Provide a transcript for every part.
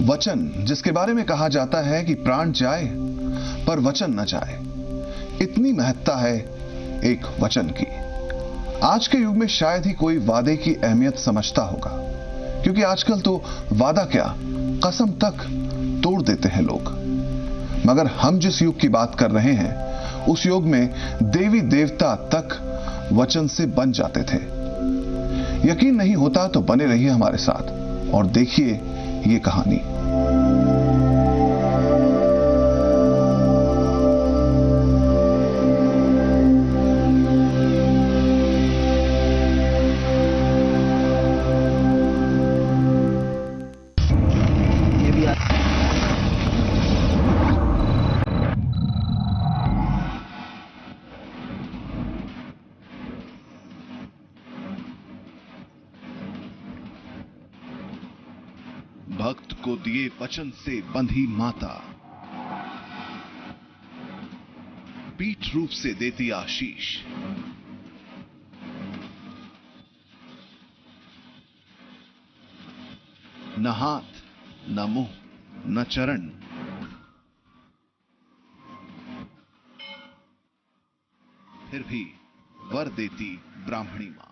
वचन जिसके बारे में कहा जाता है कि प्राण जाए पर वचन न जाए, इतनी महत्ता है एक वचन की। आज के युग में शायद ही कोई वादे की अहमियत समझता होगा, क्योंकि आजकल तो वादा क्या, कसम तक तोड़ देते हैं लोग। मगर हम जिस युग की बात कर रहे हैं, उस युग में देवी देवता तक वचन से बन जाते थे। यकीन नहीं होता तो बने रहिए हमारे साथ और देखिए ये कहानी। भक्त को दिए वचन से बंधी माता, पीठ रूप से देती आशीष। न हाथ, न मुंह, न चरण, फिर भी वर देती ब्राह्मणी मां।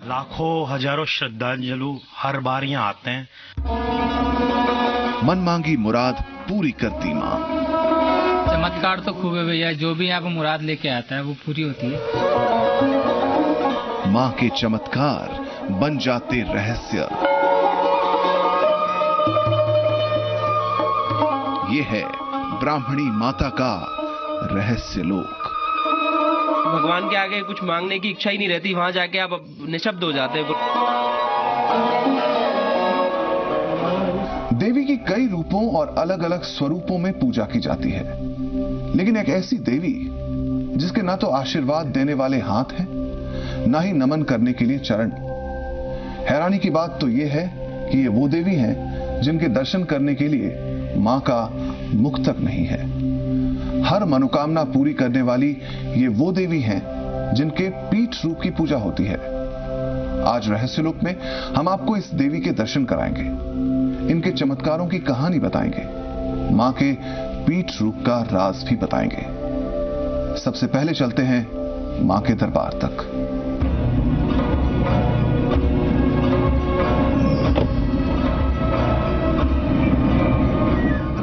लाखों हजारों श्रद्धांजलु हर बार यहाँ आते हैं। मन मांगी मुराद पूरी करती मां। चमत्कार तो खूब है भैया, जो भी यहाँ पे मुराद लेके आता है वो पूरी होती है। मां के चमत्कार बन जाते रहस्य। ये है ब्राह्मणी माता का रहस्य लोक। भगवान के आगे कुछ मांगने की इच्छा ही नहीं रहती, वहां जाके आप निशब्द हो जाते हैं। देवी की कई रूपों और अलग अलग स्वरूपों में पूजा की जाती है, लेकिन एक ऐसी देवी जिसके ना तो आशीर्वाद देने वाले हाथ हैं, ना ही नमन करने के लिए चरण। हैरानी की बात तो यह है कि ये वो देवी हैं जिनके दर्शन करने के लिए मां का मुख तक नहीं है। हर मनोकामना पूरी करने वाली ये वो देवी हैं जिनके पीठ रूप की पूजा होती है। आज रहस्यलोक में हम आपको इस देवी के दर्शन कराएंगे, इनके चमत्कारों की कहानी बताएंगे, मां के पीठ रूप का राज भी बताएंगे। सबसे पहले चलते हैं मां के दरबार तक।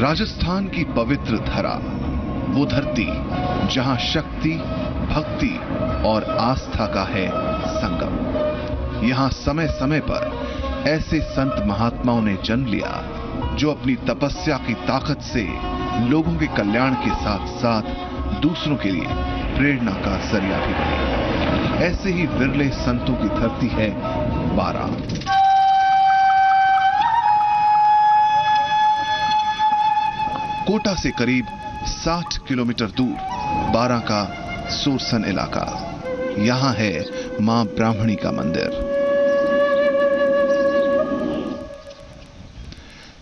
राजस्थान की पवित्र धरा, वो धरती जहां शक्ति, भक्ति और आस्था का है संगम। यहां समय समय पर ऐसे संत महात्माओं ने जन्म लिया जो अपनी तपस्या की ताकत से लोगों के कल्याण के साथ साथ दूसरों के लिए प्रेरणा का जरिया भी बने। ऐसे ही विरले संतों की धरती है बारा। कोटा से करीब 60 किलोमीटर दूर बारा का सोरसन इलाका। यहां है मां ब्राह्मणी का मंदिर।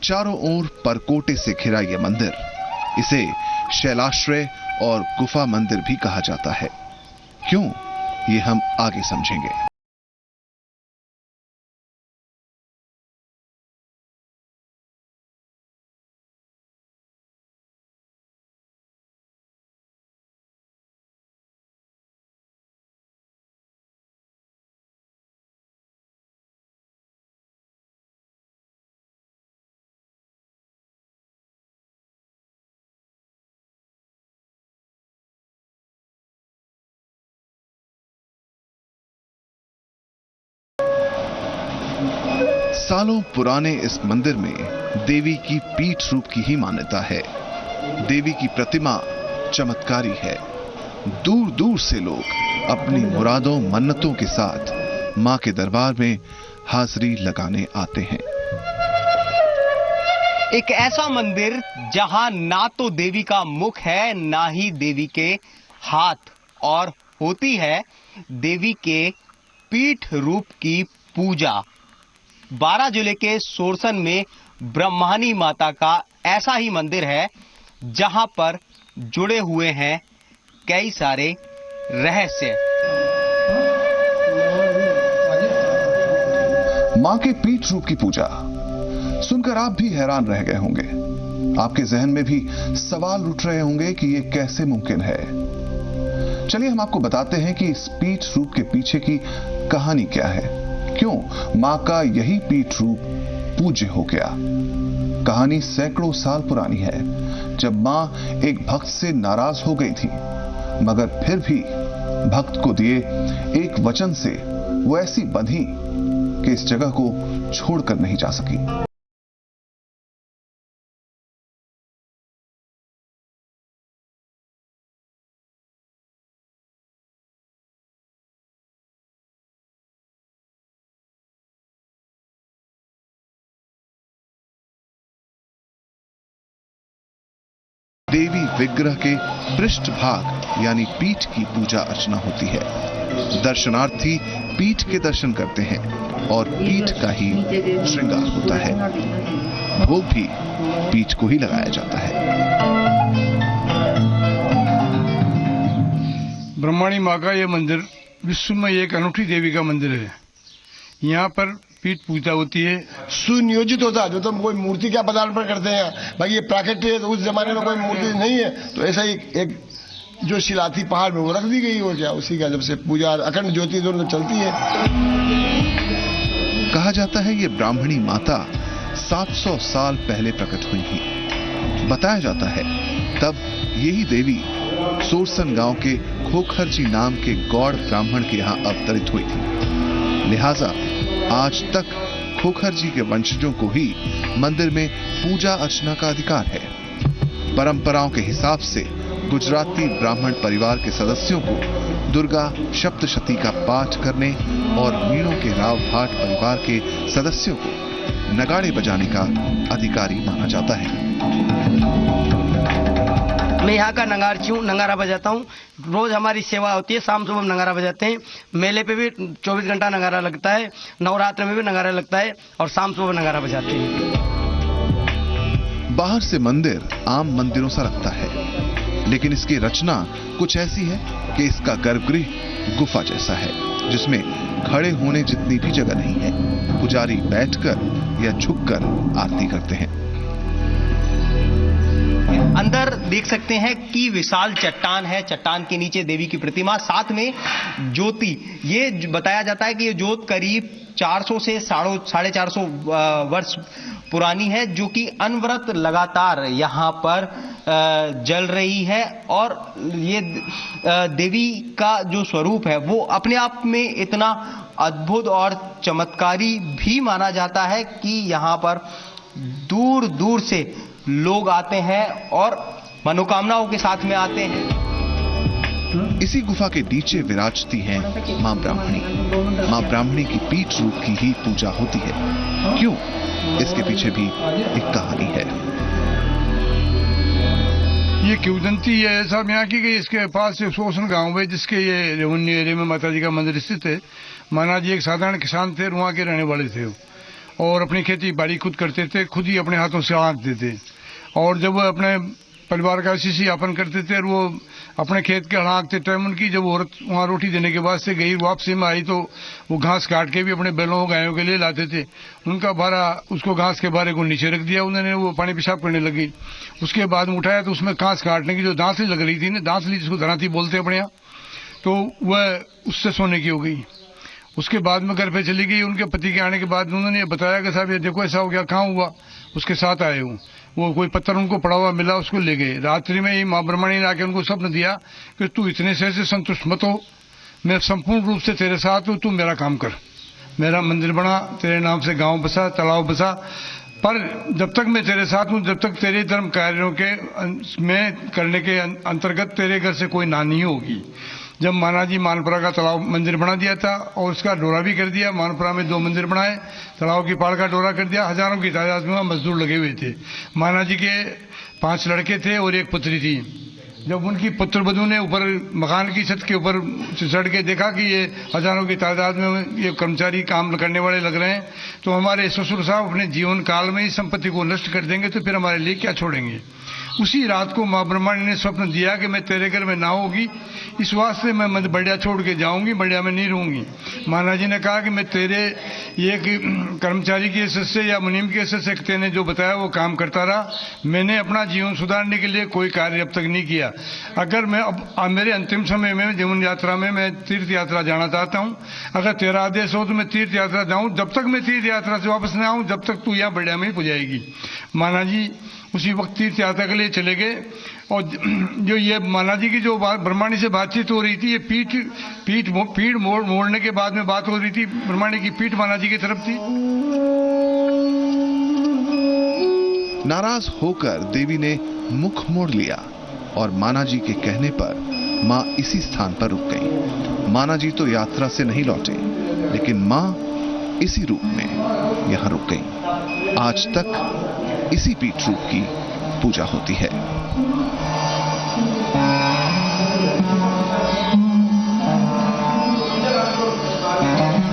चारों ओर परकोटे से घिरा यह मंदिर, इसे शैलाश्रय और गुफा मंदिर भी कहा जाता है। क्यों, ये हम आगे समझेंगे। सालों पुराने इस मंदिर में देवी की पीठ रूप की ही मान्यता है। देवी की प्रतिमा चमत्कारी है। दूर दूर से लोग अपनी मुरादों, मन्नतों के साथ मां के दरबार में हाजिरी लगाने आते हैं। एक ऐसा मंदिर जहां ना तो देवी का मुख है, ना ही देवी के हाथ, और होती है देवी के पीठ रूप की पूजा। बारा जिले के सोरसन में ब्रह्मणी माता का ऐसा ही मंदिर है जहां पर जुड़े हुए हैं कई सारे रहस्य। मां के पीठ रूप की पूजा सुनकर आप भी हैरान रह गए होंगे। आपके जहन में भी सवाल उठ रहे होंगे कि यह कैसे मुमकिन है। चलिए हम आपको बताते हैं कि इस पीठ रूप के पीछे की कहानी क्या है, क्यों मां का यही पीठ रूप पूज्य हो गया। कहानी सैकड़ों साल पुरानी है, जब मां एक भक्त से नाराज हो गई थी, मगर फिर भी भक्त को दिए एक वचन से वो ऐसी बंधी कि इस जगह को छोड़कर नहीं जा सकी। देवी विग्रह के पृष्ठभाग यानी पीठ की पूजा अर्चना होती है। दर्शनार्थी पीठ के दर्शन करते हैं और पीठ का ही श्रृंगार होता है। भोग भी पीठ को ही लगाया जाता है। ब्रह्मणी मां का यह मंदिर विश्व में एक अनूठी देवी का मंदिर है। यहाँ पर पीठ पूजा होती है। सुनियोजित होता है, जो तो कोई मूर्ति क्या पदार्पण करते हैं भाई, ये प्राकृतिक है, तो उस जमाने में कोई मूर्ति नहीं है, तो ऐसा ही एक जो शिला थी पहाड़ में वो रख दी गई हो जाए, उसी का जब से पूजा अखंड ज्योति दोनों चलती है। कहा जाता है ये ब्राह्मणी माता 700 साल पहले प्रकट हुई थी। बताया जाता है तब यही देवी सोरसन गांव के खोखर जी नाम के गौड़ ब्राह्मण के यहां अवतरित हुई थी। लिहाजा आज तक खोखर जी के वंशजों को ही मंदिर में पूजा अर्चना का अधिकार है। परंपराओं के हिसाब से गुजराती ब्राह्मण परिवार के सदस्यों को दुर्गा सप्तशती का पाठ करने और मीणों के राव भाट परिवार के सदस्यों को नगाड़े बजाने का अधिकारी माना जाता है। मैं यहाँ का नगारची हूँ, नगारा बजाता हूँ। रोज हमारी सेवा होती है, शाम सुबह हम नगारा बजाते हैं। मेले पे भी 24 घंटा नगारा लगता है, नवरात्र में भी नगारा लगता है और शाम सुबह नगारा बजाते हैं। बाहर से मंदिर आम मंदिरों सा लगता है, लेकिन इसकी रचना कुछ ऐसी है कि इसका गर्भगृह गुफा जैसा है, जिसमें खड़े होने जितनी भी जगह नहीं है। पुजारी बैठकर या झुककर आरती करते हैं। अंदर देख सकते हैं कि विशाल चट्टान है, चट्टान के नीचे देवी की प्रतिमा, साथ में ज्योति। ये बताया जाता है कि ये ज्योत करीब 400 से 450 वर्ष पुरानी है, जो कि अनवरत लगातार यहाँ पर जल रही है। और ये देवी का जो स्वरूप है वो अपने आप में इतना अद्भुत और चमत्कारी भी माना जाता है कि यहाँ पर दूर दूर से लोग आते हैं और मनोकामनाओं के साथ में आते हैं। इसी गुफा के नीचे विराजती हैं मां ब्राह्मणी। मां ब्राह्मणी की पीठ रूप की ही पूजा होती है। क्यों? इसके पीछे भी एक कहानी है। ये किंवदंती है सब यहाँ की गई। इसके पास सोरसन गांव है, जिसके ये रेवन्यू एरिया में माता जी का मंदिर स्थित है। माना जी एक साधारण किसान थे, वहाँ के रहने वाले थे और अपनी खेती बाड़ी खुद करते थे, खुद ही अपने हाथों से आंकते थे। और जब वो अपने परिवार का इसी यापन करते थे और वो अपने खेत के हाँकते टाइम उनकी जब औरत वहाँ रोटी देने के बाद से गई, वापसी में आई तो वो घास काट के भी अपने बैलों गायों के लिए लाते थे। उनका भारा, उसको घास के भारे को नीचे रख दिया उन्होंने, वो पानी पेशाब करने लगी। उसके बाद में उठाया तो उसमें घास काटने की जो दांसली लग रही थी ना, दांसली जिसको धराती बोलते अपने यहाँ, तो वह उससे सोने की हो गई। उसके बाद में घर पे चली गई। उनके पति के आने के बाद उन्होंने बताया कि साहब ये देखो ऐसा हो गया, कहाँ हुआ? उसके साथ आए हूँ। वो कोई पत्थर उनको पड़ा हुआ मिला, उसको ले गए। रात्रि में ही मां ब्रह्मणी ने आके उनको स्वप्न दिया कि तू इतने से संतुष्ट मत हो, मैं संपूर्ण रूप से तेरे साथ हूँ, तू मेरा काम कर, मेरा मंदिर बना, तेरे नाम से गांव बसा, तालाब बसा, पर जब तक मैं तेरे साथ हूँ, जब तक तेरे धर्म कार्यों के में करने के अंतर्गत तेरे घर से कोई ना नहीं होगी। जब माना जी मानपुरा का तालाब मंदिर बना दिया था और उसका डोरा भी कर दिया। मानपुरा में 2 मंदिर बनाए, तालाब की पाड़ का डोरा कर दिया। हजारों की तादाद में मजदूर लगे हुए थे। माना जी के 5 लड़के थे और 1 पुत्री थी। जब उनकी पुत्र वधू ने ऊपर मकान की छत के ऊपर चढ़ के देखा कि ये हजारों की तादाद में ये कर्मचारी काम करने वाले लग रहे हैं, तो हमारे ससुर साहब अपने जीवन काल में ही संपत्ति को नष्ट कर देंगे, तो फिर हमारे लिए क्या छोड़ेंगे। उसी रात को माँ ब्रह्माणी ने स्वप्न दिया कि मैं तेरे घर में ना होगी, इस वास्ते मैं बढ़िया छोड़ के जाऊंगी, बढ़िया में नहीं रहूंगी। महाराज जी ने कहा कि मैं तेरे एक कर्मचारी की हैसियत से या मुनीम की हैसियत से तेने जो बताया वो काम करता रहा, मैंने अपना जीवन सुधारने के लिए कोई कार्य अब तक नहीं किया। अगर मैं अब मेरे अंतिम समय में जीवन यात्रा में मैं तीर्थ यात्रा जाना चाहता हूँ, अगर तेरा आदेश हो तो मैं तीर्थ यात्रा जाऊँ, जब तक मैं तीर्थ यात्रा से वापस न आऊँ जब तक तू यहाँ बढ़िया में ही पुजाएगी। महाराज जी उसी वक्त तीर्थ यात्रा के लिए चले गए और जो ये महाराज जी की जो ब्रह्माणी से बातचीत हो रही थी, ये पीठ मोड़ने के बाद में बात हो रही थी, ब्रह्माणी की पीठ महाराज जी की तरफ थी। नाराज होकर देवी ने मुख मोड़ लिया और माना जी के कहने पर मां इसी स्थान पर रुक गई। माना जी तो यात्रा से नहीं लौटे, लेकिन मां इसी रूप में यहां रुक गई। आज तक इसी पीठ रूप की पूजा होती है।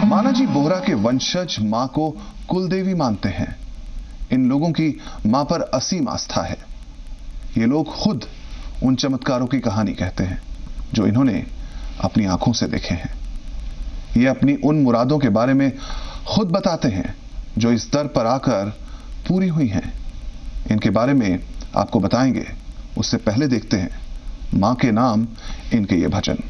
माना जी बोहरा के वंशज मां को कुलदेवी मानते हैं। इन लोगों की मां पर असीम आस्था है। ये लोग खुद उन चमत्कारों की कहानी कहते हैं जो इन्होंने अपनी आंखों से देखे हैं। ये अपनी उन मुरादों के बारे में खुद बताते हैं जो इस दर पर आकर पूरी हुई हैं। इनके बारे में आपको बताएंगे, उससे पहले देखते हैं मां के नाम इनके ये भजन।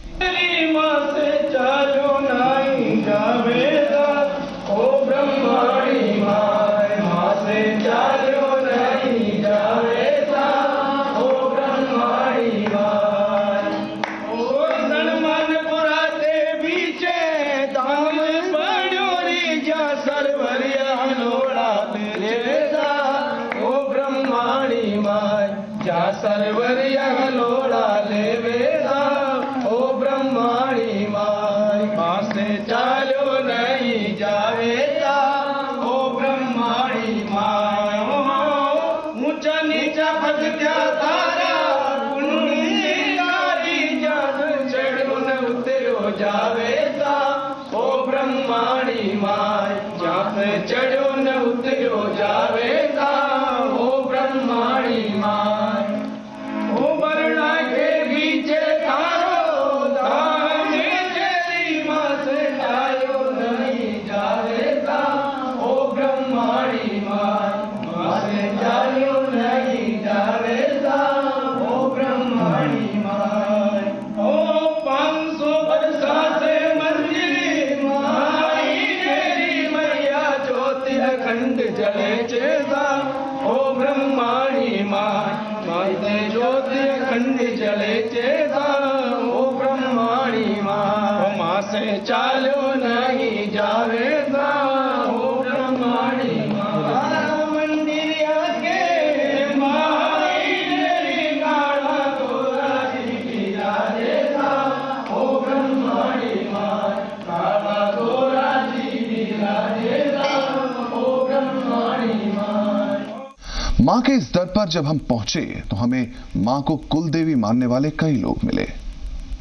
मां के इस दर पर जब हम पहुंचे तो हमें मां को कुल देवी मानने वाले कई लोग मिले।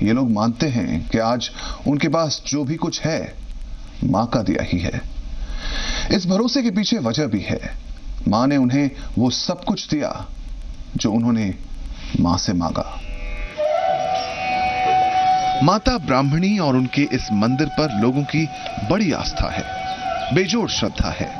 ये लोग मानते हैं कि आज उनके पास जो भी कुछ है मां का दिया ही है। इस भरोसे के पीछे वजह भी है। मां ने उन्हें वो सब कुछ दिया जो उन्होंने मां से मांगा। माता ब्राह्मणी और उनके इस मंदिर पर लोगों की बड़ी आस्था है, बेजोड़ श्रद्धा है।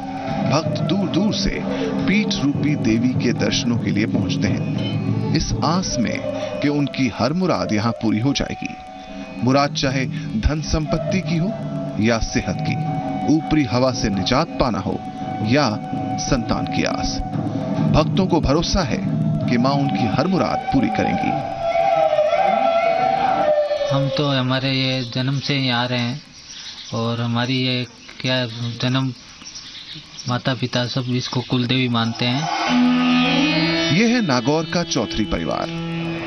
भक्त दूर दूर से पीठ रूपी देवी के दर्शनों के लिए पहुंचते हैं, इस आस में कि उनकी हर मुराद यहां पूरी हो जाएगी। मुराद चाहे धन संपत्ति की हो या सेहत की, ऊपरी हवा से निजात पाना हो या संतान की आस। भक्तों को भरोसा है कि मां उनकी हर मुराद पूरी करेंगी। हम तो हमारे ये जन्म से ही आ रहे हैं और हमारी ये क्या जन्म माता पिता सब इसको कुलदेवी मानते हैं। ये है नागौर का चौधरी परिवार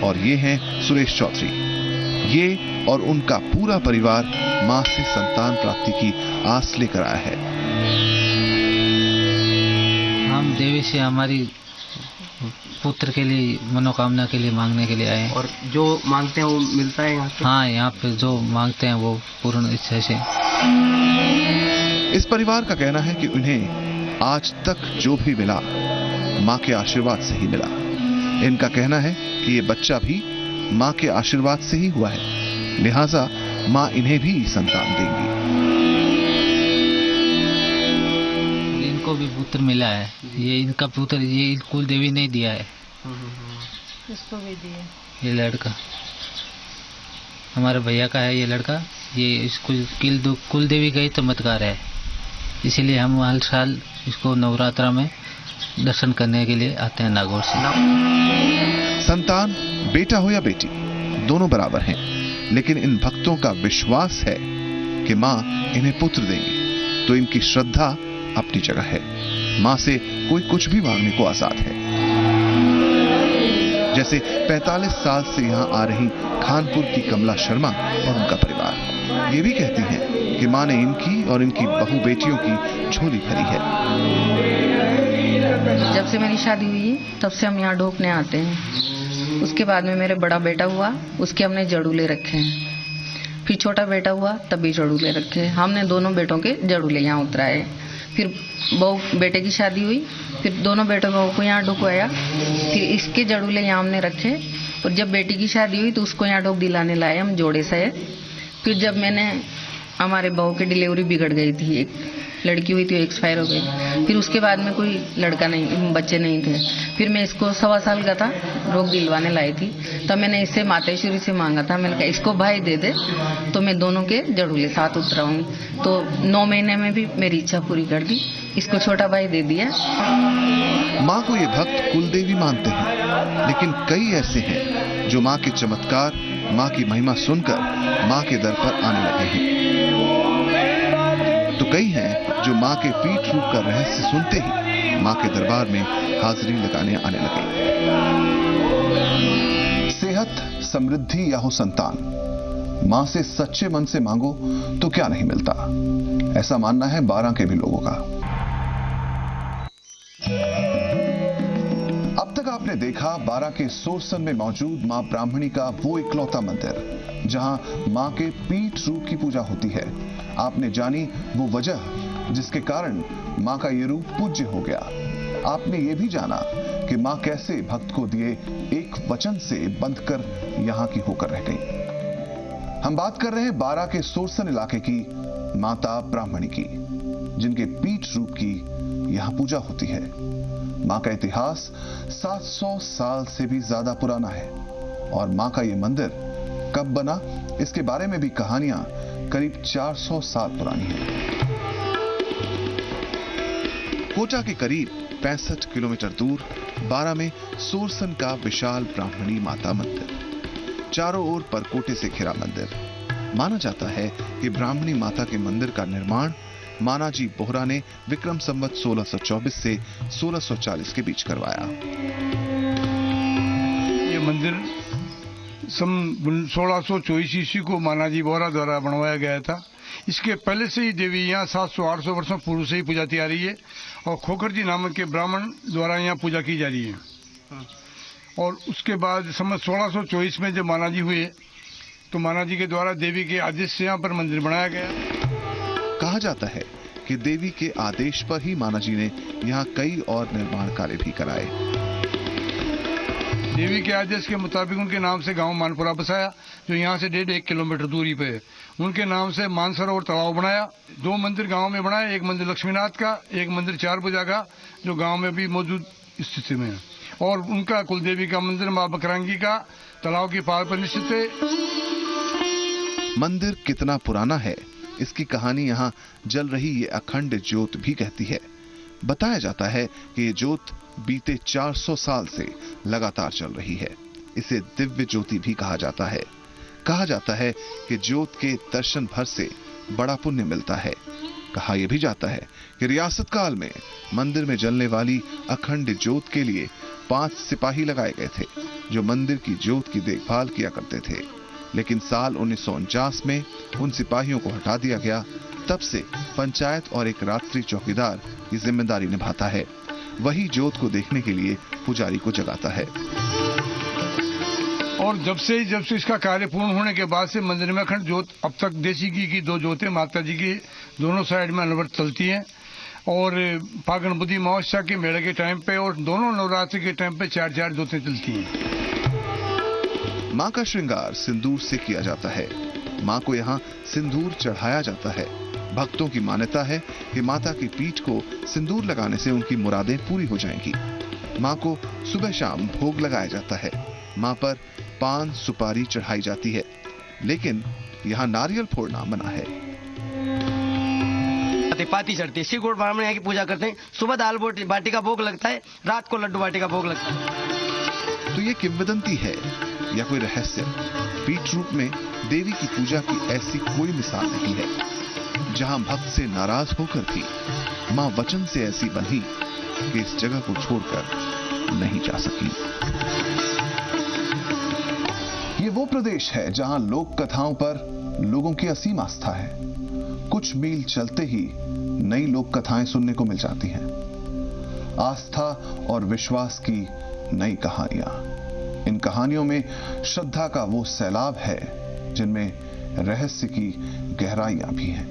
और ये हैं सुरेश चौधरी। ये और उनका पूरा परिवार मां से संतान प्राप्ति की आस लेकर आया है। हम देवी से हमारी पुत्र के लिए मनोकामना के लिए मांगने के लिए आए। और जो मांगते हैं वो मिलता है यहाँ पे? हाँ, यहाँ पे जो मांगते हैं वो पूर्ण इच्छा से। इस परिवार का कहना है कि उन्हें आज तक जो भी मिला मां के आशीर्वाद से ही मिला। इनका कहना है कि ये बच्चा भी मां के आशीर्वाद से ही हुआ है, लिहाजा मां इन्हें भी संतान देंगी। इनको भी पुत्र मिला है, ये इनका पुत्र, ये कुल देवी ने दिया है। इसको भी दिया। ये लड़का हमारे भैया का है, ये लड़का, ये इसको कुल देवी का ही चमत्कार है, इसीलिए हम हर साल इसको नवरात्रा में दर्शन करने के लिए आते हैं नागौर से। संतान बेटा हो या बेटी दोनों बराबर हैं, लेकिन इन भक्तों का विश्वास है कि मां इन्हें पुत्र देंगी, तो इनकी श्रद्धा अपनी जगह है। मां से कोई कुछ भी मांगने को आजाद है। जैसे 45 साल से यहां आ रही खानपुर की कमला शर्मा और उनका परिवार, ये भी कहती हैं कि मां ने इनकी और इनकी बहू बेटियों की झोली भरी है। जब से मेरी शादी हुई तब से हम यहाँ ढोकने आते हैं। उसके बाद में मेरे बड़ा बेटा हुआ, उसके हमने जड़ूले रखे हैं। फिर छोटा बेटा हुआ तब भी जड़ूले रखे। हमने दोनों बेटों के जड़ूले यहाँ उतराए। फिर बहू बेटे की शादी हुई, फिर दोनों बेटों बहू को यहाँ ढुकवाया, फिर इसके जड़ूले यहाँ हमने रखे। और जब बेटी की शादी हुई तो उसको यहाँ ढोक दिलाने लाए हम जोड़े से। फिर जब मैंने हमारे बहू की डिलीवरी बिगड़ गई थी, एक लड़की हुई थी, एक्सपायर हो गई। फिर उसके बाद में कोई लड़का नहीं, बच्चे नहीं थे। फिर मैं इसको 1.25 साल का था, रोग दिलवाने लाई थी। तब मैंने इससे मातेश्वरी से मांगा था, मैंने कहा इसको भाई दे दे तो मैं दोनों के जड़ूले साथ उतराऊंगी। तो 9 महीने में भी मेरी इच्छा पूरी कर दी, इसको छोटा भाई दे दिया। मां को ये भक्त कुलदेवी मानते हैं, लेकिन कई ऐसे हैं जो मां के चमत्कार, मां की महिमा सुनकर मां के दर पर आने लगे हैं। तो कई हैं जो मां के पीठ रूप का रहस्य सुनते ही मां के दरबार में हाजिरी लगाने आने लगे। सेहत, समृद्धि या हो संतान, मां से सच्चे मन से मांगो तो क्या नहीं मिलता, ऐसा मानना है बारां के भी लोगों का। अब तक आपने देखा बारां के सोरसन में मौजूद मां ब्राह्मणी का वो इकलौता मंदिर जहां मां के पीठ रूप की पूजा होती है। आपने जानी वो वजह जिसके कारण मां का ये रूप पूज्य हो गया। आपने ये भी जाना कि मां कैसे भक्त को दिए एक वचन से बंधकर यहां की होकर रह गई। हम बात कर रहे हैं बारां के सोरसन इलाके की माता ब्राह्मणी की, जिनके पीठ रूप की यहां पूजा होती है। मां का इतिहास 700 साल से भी ज्यादा पुराना है और मां का यह मंदिर कब बना, इसके बारे में भी कहानियां करीब 400 साल पुरानी है। कोटा के करीब 65 किलोमीटर दूर बारां में सोरसन का विशाल ब्राह्मणी माता मंदिर, चारों ओर परकोटे से घिरा मंदिर। माना जाता है कि ब्राह्मणी माता के मंदिर का निर्माण मानाजी बोहरा ने विक्रम संवत 1624 से 1640 के बीच करवाया। ये मंदिर सन 1624 ईस्वी को मानाजी बोहरा द्वारा बनवाया गया था। इसके पहले से ही देवी यहाँ 700-800 वर्षों पूर्व से ही पूजाती आ रही है और खोखर जी नामक के ब्राह्मण द्वारा यहाँ पूजा की जा रही है। और उसके बाद सन 1624 में जब मानाजी हुए तो मानाजी के द्वारा देवी के आदेश से यहाँ पर मंदिर बनाया गया। कहा जाता है कि देवी के आदेश पर ही मानाजी ने यहाँ कई और निर्माण कार्य भी कराए। देवी के आदेश के मुताबिक उनके नाम से गांव मानपुरा बसाया, जो यहाँ से 1.5 किलोमीटर दूरी पे है। उनके नाम से मानसरोवर तालाब बनाया। 2 मंदिर गांव में बनाया, एक मंदिर लक्ष्मीनाथ का, एक मंदिर 4 भुजा का, जो गांव में भी मौजूद स्थिति में है। और उनका कुलदेवी का मंदिर मां बकरांगी का तालाब की पार पर निश्चित है। मंदिर कितना पुराना है, इसकी कहानी यहाँ जल रही ये अखंड ज्योत भी कहती है। बताया जाता है कि ये ज्योत बीते 400 साल से लगातार चल रही है। इसे दिव्य ज्योति भी कहा जाता है। कहा जाता है कि ज्योत के दर्शन भर से बड़ा पुण्य मिलता है। कहा यह भी जाता है कि रियासत काल में मंदिर में जलने वाली अखंड ज्योत के लिए 5 सिपाही लगाए गए थे, जो मंदिर की ज्योत की देखभाल किया करते थे। लेकिन साल 1949 में उन सिपाहियों को हटा दिया गया। तब से पंचायत और एक रात्रि चौकीदार की जिम्मेदारी निभाता है। वही ज्योत को देखने के लिए पुजारी को जगाता है। और जब से इसका कार्य पूर्ण होने के बाद से मंदिर में अखंड ज्योत, अब तक देसी घी की 2 ज्योतें माता जी की दोनों साइड में अनवरत चलती हैं। और फागण बुद्धि अमावस्या के मेले के टाइम पे और दोनों नवरात्रि के टाइम पे 4-4 जोतें चलती हैं। मां का श्रृंगार सिंदूर से किया जाता है। मां को यहाँ सिंदूर चढ़ाया जाता है। भक्तों की मान्यता है कि माता की पीठ को सिंदूर लगाने से उनकी मुरादें पूरी हो जाएंगी। मां को सुबह शाम भोग लगाया जाता है। मां पर पान सुपारी चढ़ाई जाती है, लेकिन यहाँ नारियल फोड़ना मना है। पाती चढ़ती है, शिव गुड़ ब्राह्मण यहाँ की पूजा करते हैं। सुबह दाल बाटी का भोग लगता है, रात को लड्डू बाटी का भोग लगता है। तो ये किंवदंती है या कोई रहस्य? पीठ रूप में देवी की पूजा की ऐसी कोई मिसाल नहीं है। जहां भक्त से नाराज होकर भी मां वचन से ऐसी बंधी कि इस जगह को छोड़कर नहीं जा सकी। ये वो प्रदेश है जहां लोक कथाओं पर लोगों की असीम आस्था है। कुछ मील चलते ही नई लोक कथाएं सुनने को मिल जाती हैं। आस्था और विश्वास की नई कहानियां। इन कहानियों में श्रद्धा का वो सैलाब है जिनमें रहस्य की गहराइयां भी हैं।